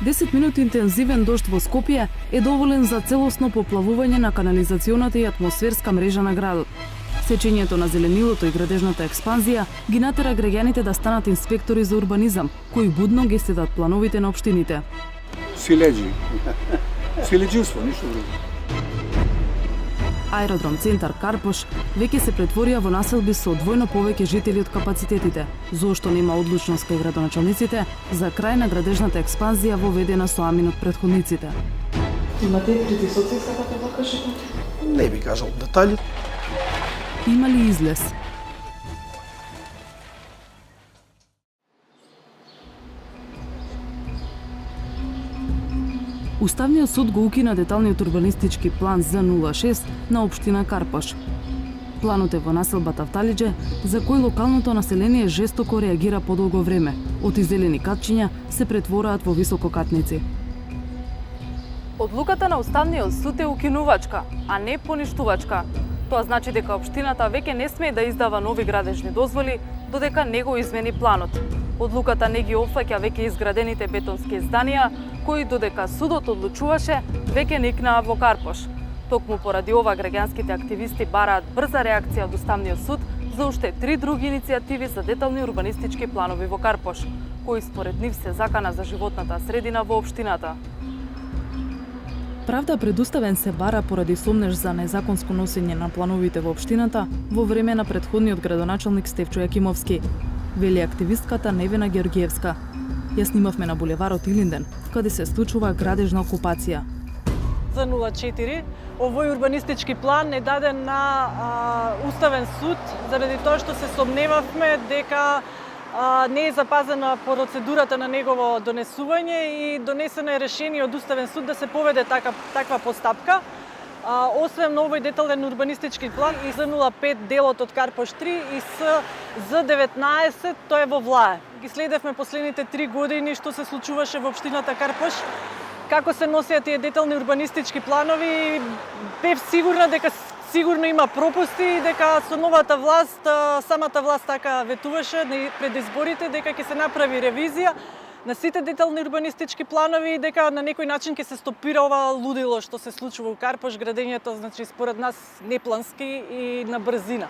10 минути интензивен дожд во Скопје е доволен за целосно поплавување на канализационата и атмосферска мрежа на градот. Сечењето на зеленилото и градежната експанзија ги натера граѓаните да станат инспектори за урбанизам, кои будно ги следат плановите на општините. Силеџи. Силеџинство, ништо друго. Аеродром центар Карпош веќе се претворија во населби со двојно повеќе жители од капацитетите, зошто нема одлучност кај градоначалниците за крај на градежната експанзија воведена со амин од претходниците. Имате притисоци сакате да кажете? Не би кажал детали. Има ли излез? Уставниот суд го укина деталниот урбанистички план Z06 на општина Карпош. Планот е во населба Тавталиџе, за кој локалното население жестоко реагира подолго време. Од изелени катчиња се претвораат во висококатници. Одлуката на Уставниот суд е укинувачка, а не поништувачка. Тоа значи дека општината веќе не смее да издава нови градежни дозволи додека не го измени планот. Одлуката не ги опфаќа веќе изградените бетонски зданија, кои додека судот одлучуваше, веќе никнаа во Карпош. Токму поради ова граѓанските активисти бараат брза реакција од Уставниот суд за уште 3 други иницијативи за детални урбанистички планови во Карпош, кои според нив се закана за животната средина во општината. Правда пред Уставен се бара поради сомнеж за незаконско носење на плановите во општината во време на претходниот градоначалник Стефчо Јакимовски, вели активистката Невена Георгиевска. Ја снимавме на булеварот Илинден, каде се случува градежна окупација. За 04 овој урбанистички план е даден на Уставен суд заради тоа што се сомневавме дека не е запазена процедурата на негово донесување и донесено е решение од Уставен суд да се поведе таква постапка. Освен овој детален урбанистички план и за 05 делот од Карпош 3 и за 19 тој е во влае. Ги следевме последните 3 години што се случуваше во општината Карпош, како се носеа тие детални урбанистички планови. Бев сигурна дека сигурно има пропусти и дека со новата власт, самата власт така ветуваше пред изборите дека ќе се направи ревизија на сите детални урбанистички планови и дека на некој начин ќе се стопира ова лудило што се случува во Карпош, градењето, значи според нас неплански и на брзина.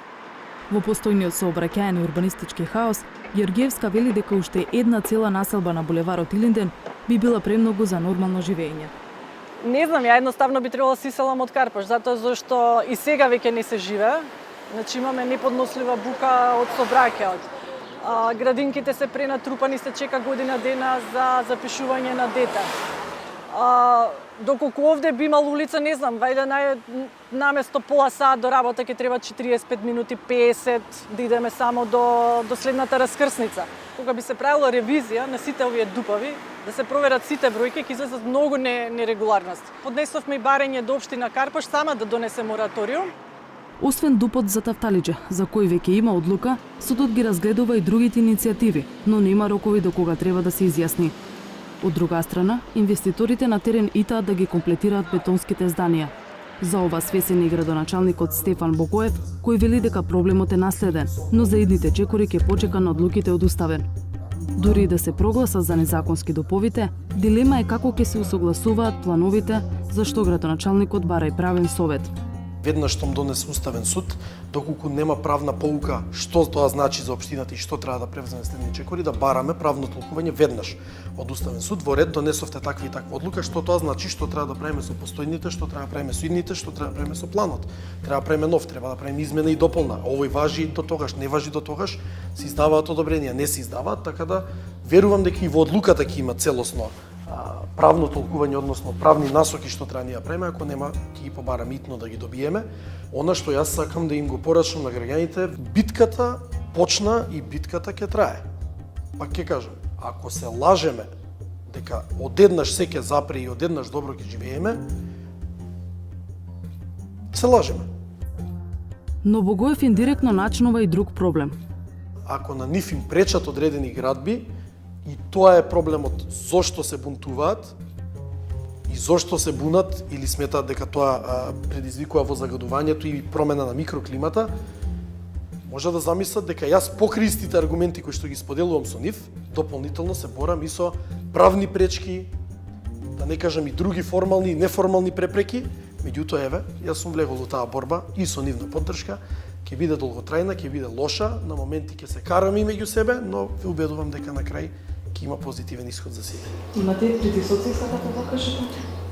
Во постојниот сообраќаен урбанистички хаос, Георгиевска вели дека уште една цела населба на булеварот Илинден би била премногу за нормално живење. Не знам, ја едноставно би требало да се иселам од Карпош, затоа зашто и сега веќе не се живее. Значи имаме неподнослива бука од сообраќајот. Градинките се пренатрупани, се чека година дена за запишување на дете. Доколку овде би имал улица, не знам, вајде наместо пола сат до работа ќе треба 45 минути, 50, да идеме само до следната раскрсница. Кога би се правила ревизија на сите овие дупави, да се проверат сите бројки, ќе излезат многу нерегуларности. Поднесовме и барање до општина Карпош сама да донесе мораториум. Освен дупот за Тавталиџе, за кој веќе има одлука, судот ги разгледува и другите иницијативи, но нема рокови до кога треба да се изјасни. Од друга страна, инвеститорите на терен итаат да ги комплетираат бетонските зданија. За ова свесен и градоначалникот Стефан Бокоев, кој вели дека проблемот е наследен, но за идните чекори ќе почека на одлуките од Уставен. Дури и да се прогласа за незаконски доповите, дилема е како ќе се усогласуваат плановите, зашто градоначалникот бара и правен совет. Веднаш што донесе Уставен суд, доколку нема правна поука што тоа значи за општината и што треба да превземе следни чекори, да бараме правно толкување веднаш од Уставен суд. Во ред донесовте таква и таква одлука, што тоа значи, што треба да правиме со постојните, што треба да правиме со идните, што треба да правиме со планот. Треба да правиме нов, треба да правиме измена и дополна. Овој важи до тогаш, не важи до тогаш, се издаваат одобренија, не се издаваат, така да верувам дека и во одлуката ќе има целосно правно толкување, односно правни насоки што треба да правиме, ако нема ќе ги побарам итно да ги добиеме. Она што јас сакам да им го порачам на граѓаните, битката почна и битката ќе трае. Пак ќе кажам, ако се лажеме дека одеднаш се ќе запре и одеднаш добро ќе живееме, се лажеме. Но Богоев индиректно начинува и друг проблем. Ако на нив им пречат одредени градби, и тоа е проблемот, зошто се бунтуваат и зошто се бунат или сметаат дека тоа предизвикува во загадувањето и промена на микроклимата, може да замислат дека јас покрај истите аргументи кои што ги споделувам со нив, дополнително се борам и со правни пречки, да не кажам и други формални и неформални препреки, меѓутоа еве, јас сум влегол у таа борба и со нивна поддршка, ќе биде долготрајна, ќе биде лоша, на моменти ќе се караме и меѓу себе, но ве убедувам дека на крај ќе има позитивен исход за сите. Имате притисоци сакате да кажете?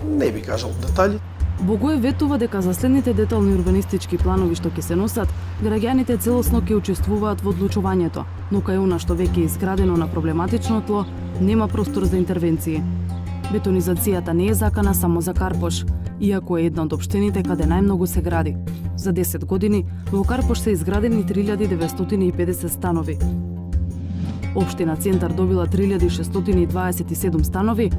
Не би кажал детали. Богој ветува дека за следните детални урбанистички планови што ќе се носат, граѓаните целосно ќе учествуваат во одлучувањето, но кај она што веќе е изградено на проблематично тло, нема простор за интервенции. Бетонизацијата не е закана само за Карпош, иако е една од општините каде најмногу се гради. За 10 години во Карпош се изградени 3950 станови. Општина Центар добила 3627 станови,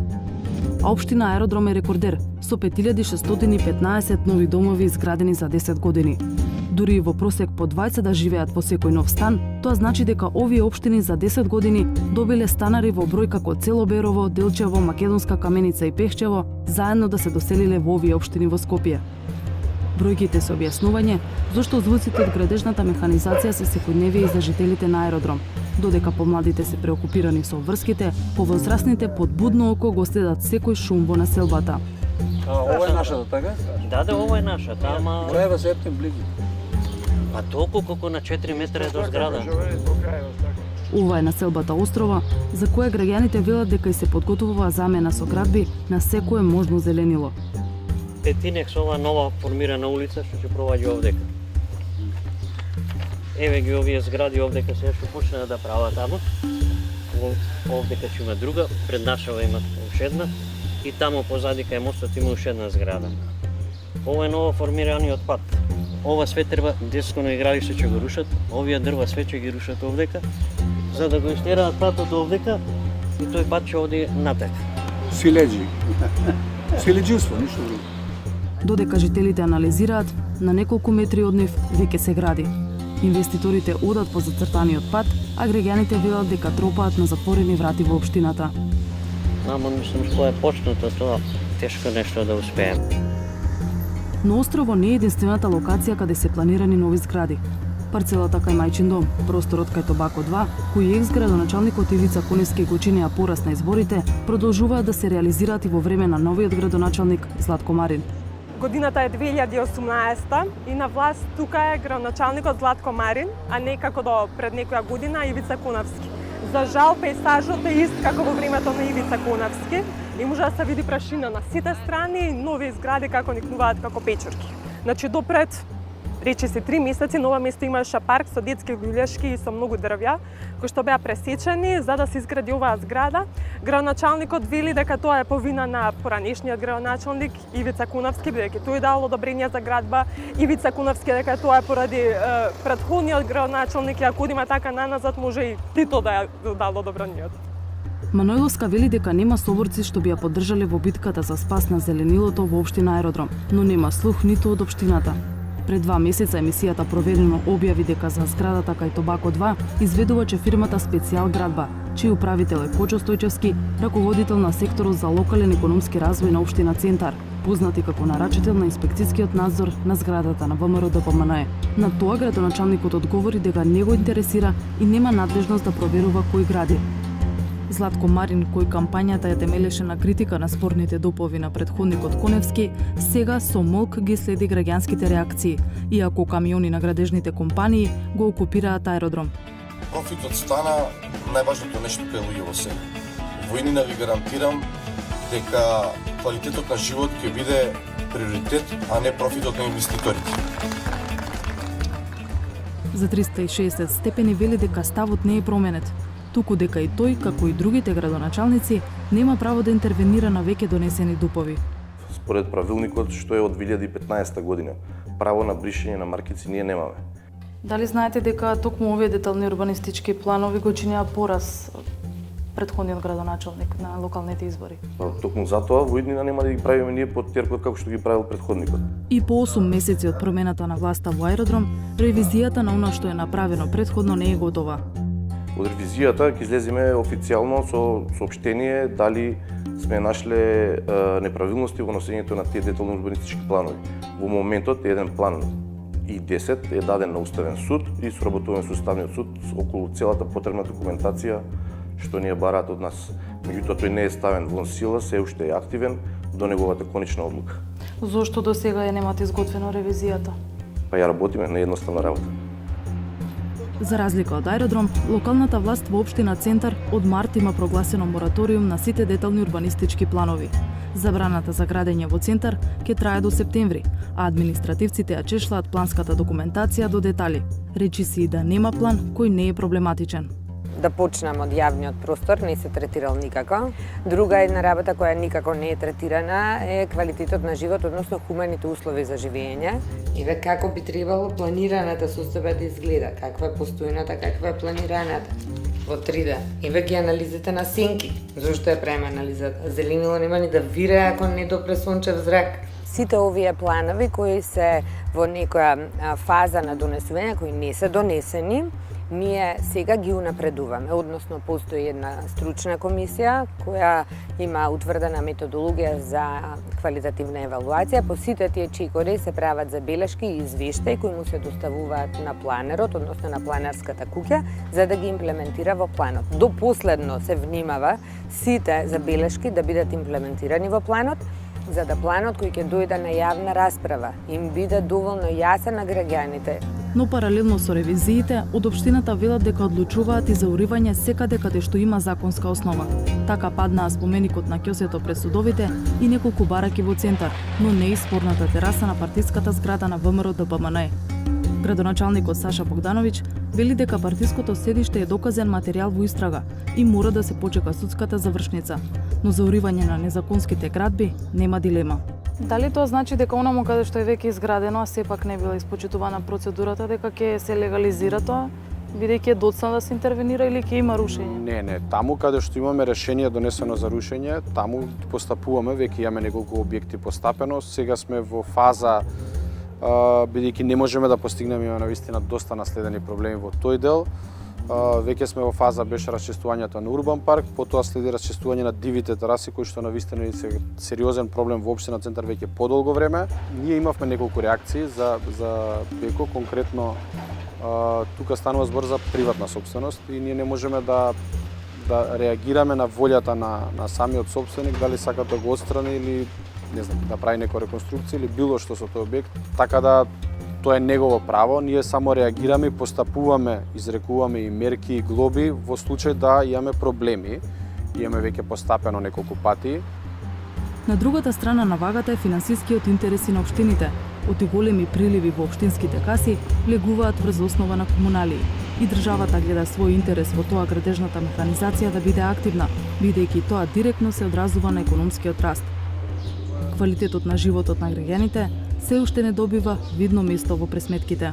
а општина Аеродром е рекордер со 5615 нови домови изградени за 10 години. Дури и во просек по двајца да живеат во секој нов стан, тоа значи дека овие општини за 10 години добиле станари во број како Целоберово, Делчево, Македонска Каменица и Пехчево, заедно да се доселиле во овие општини во Скопје. Бројките се објаснување зошто звуците од градежната механизација се секојдневие и за жителите на Аеродром, додека помладите се преокупирани со врските, повозрасните под будно око го следат секој шум во населбата. Ова е нашата, така? Да, ова е нашата, ама... Браева се ептен близо. Па толку колку на 4 метра е до зграда. Ова е населбата Острова, за која граѓаните велат дека и се подготвува замена со градби на секое можно зеленило. Петинек со ова нова формирана улица што ќе проваѓа овдека. Еве ги овие згради овдека се што почнаа да прават таму. Овдека ќе има друга, пред нашава има уште една и таму позади кај мостот има уште една зграда. Ова е ново формираниот пат. Ова све треба десконо игралиште ќе го рушат, овие дрва све ќе ги рушат овдека, за да го истераат патот овдека и тој пат ќе оди натак. Силеџи. Силеџиство, ништо друго. Додека жителите анализираат, на неколку метри од нив веќе се гради. Инвеститорите одат по зацртаниот пат, а граѓаните велат дека тропаат на затворени врати во општината. Ама мислам што е почнато тоа, тешко нешто да успеем. Но Острово не е единствената локација каде се планирани нови згради. Парцелата кај Мајчин дом, просторот кај Тобако 2, кој екс-градоначалникот Ивица Коневски го чинеа пораст на изборите, продолжуваат да се реализираат и во време на новиот градоначалник Златко Марин. Годината е 2018 и на власт тука е градоначалникот Златко Марин, а не како до пред некоја година Ивица Коневски. За жал, пейзажот е ист како во времето на Ивица Коневски и може да се види прашина на сите страни и нови згради како никнуваат како печурки. Значи, допред речи се 3 месеци, нова место имаше парк со детски игралишки и со многу дрвја, кои што беа пресечени за да се изгради оваа зграда. Градоначалникот вели дека тоа е по вина на поранешниот градоначалник Ивица Коневски, бидејќи тој дал одобрение за градба. Ивица Коневски дека тоа е поради претходниот градоначалник и ако одиме така наназад може и Тито да ја дал одобрението. Манојловска вели дека нема соборци што би ја поддржале во битката за спас на зеленилото во општина Аеродром, но нема слух ниту од општината. Пред 2 месеца емисијата Проверено објави дека за зградата кај Тобако 2 изведуваче фирмата Специјал градба, чиј управител е Кочо Стојчевски, раководител на секторот за локален економски развој на општина Центар, познати како нарачител на инспекцијскиот надзор на зградата на ВМРО ДПМНЕ. На тоа градоначалникот одговори дека не го интересира и нема надлежност да проверува кој гради. Златко Марин, кој кампањата ја темелеше на критика на спорните допови на претходникот Коневски, сега со молк ги следи граѓанските реакции, иако камиони на градежните компании го окупираат аеродром. Профитот стана најважното нешто кај луѓе во себе. Војнина ви гарантирам дека квалитетот на живот ќе биде приоритет, а не профитот на инвеститорите. За 360 степени вели дека ставот не е променет, туку дека и тој, како и другите градоначалници, нема право да интервенира на веќе донесени допови. Според правилникот што е од 2015 година, право на бришење на маркици ние немаме. Дали знаете дека токму овие детални урбанистички планови го чинеа пораз претходниот градоначалник на локалните избори? Токму затоа во иднина нема да ги правиме ние под теркот како што ги правил претходникот. И по 8 месеци од промената на власта во Аеродром, ревизијата на она што е направено претходно не е готова. Од ревизијата ќе излеземе официјално со соопштение дали сме нашле неправилности во носењето на тие детални урбанистички планови. Во моментот еден план и 10 е даден на Уставен суд и соработуваме со Уставниот суд околу целата потребна документација што ние бараат од нас. Меѓутоа тој не е ставен вон сила, се уште е активен до неговата конечна одлука. Зошто до сега ја немате изготвено ревизијата? Па ја работиме на едноставна работа. За разлика од аеродром, локалната власт во општина Центар од март има прогласено мораториум на сите детални урбанистички планови. Забраната за градење во Центар ќе трае до септември, а административците ја чешлаат планската документација до детали. Речи си и да нема план кој не е проблематичен. Да почнам од јавниот простор, не се третирал никако. Друга една работа која никако не е третирана е квалитетот на живот, односно хуманите услови за живење. Еве како би требало планираната состојба да изгледа, каква е постојната, каква е планираната во 3D. Еве ги анализите на сенки. Зошто ја правиме анализата? Зеленило нема ни да вире ако не допре сончев зрак. Сите овие планови кои се во некоја фаза на донесување, кои не се донесени, ние сега ги унапредуваме, односно постои една стручна комисија која има утврдена методологија за квалитативна евалуација. По сите тие чекори се прават забелешки и извештаи кои му се доставуваат на планерот, односно на планерската куќа, за да ги имплементира во планот. До последно се внимава сите забелешки да бидат имплементирани во планот, за да планот кој ќе дојде на јавна расправа им биде доволно јасен на граѓаните. Но паралелно со ревизиите, од општината велат дека одлучуваат и за уривање секаде каде што има законска основа. Така паднаа споменикот на ќосето пред судовите и неколку бараки во Центар, но не и спорната тераса на партиската зграда на ВМРО ДПМН. Градоначалникот Саша Богдановиќ вели дека партиското седиште е доказен материјал во истрага и мора да се почека судската завршница, но за уривање на незаконските градби нема дилема. Дали тоа значи дека онаму каде што е веќе изградено, а сепак не била испочитувана процедурата, дека ќе се легализира тоа, бидејќи е доцна да се интервенира или ќе има рушење? Не, таму каде што имаме решение донесено за рушење, таму постапуваме, веќе имаме неколку објекти постапено, сега сме во фаза бидејќи не можеме да постигнеме, има навистина доста наследени проблеми во тој дел. Веќе сме во фаза беше расчистувањето на урбан парк, потоа следи расчистување на дивите тераси кои што навистина е сериозен проблем во општина Центар веќе подолго време. Ние имавме неколку реакции за Беко, конкретно тука станува збор за приватна сопственост и ние не можеме да реагираме на волјата на самиот сопственик, дали сака да го отстрани или не знам, да прави некоја реконструкција или било што со тој објект, така да тоа е негово право, ние само реагираме и постапуваме, изрекуваме и мерки и глоби во случај да имаме проблеми. Имаме веќе постапено неколку пати. На другата страна на вагата е финансискиот интереси на општините. Оти големи приливи во општинските каси легуваат врз основа на комуналии. И државата гледа свој интерес во тоа градежната механизација да биде активна, бидејќи тоа директно се одразува на економскиот раст. Квалитетот на животот на граѓаните се уште не добива видно место во пресметките.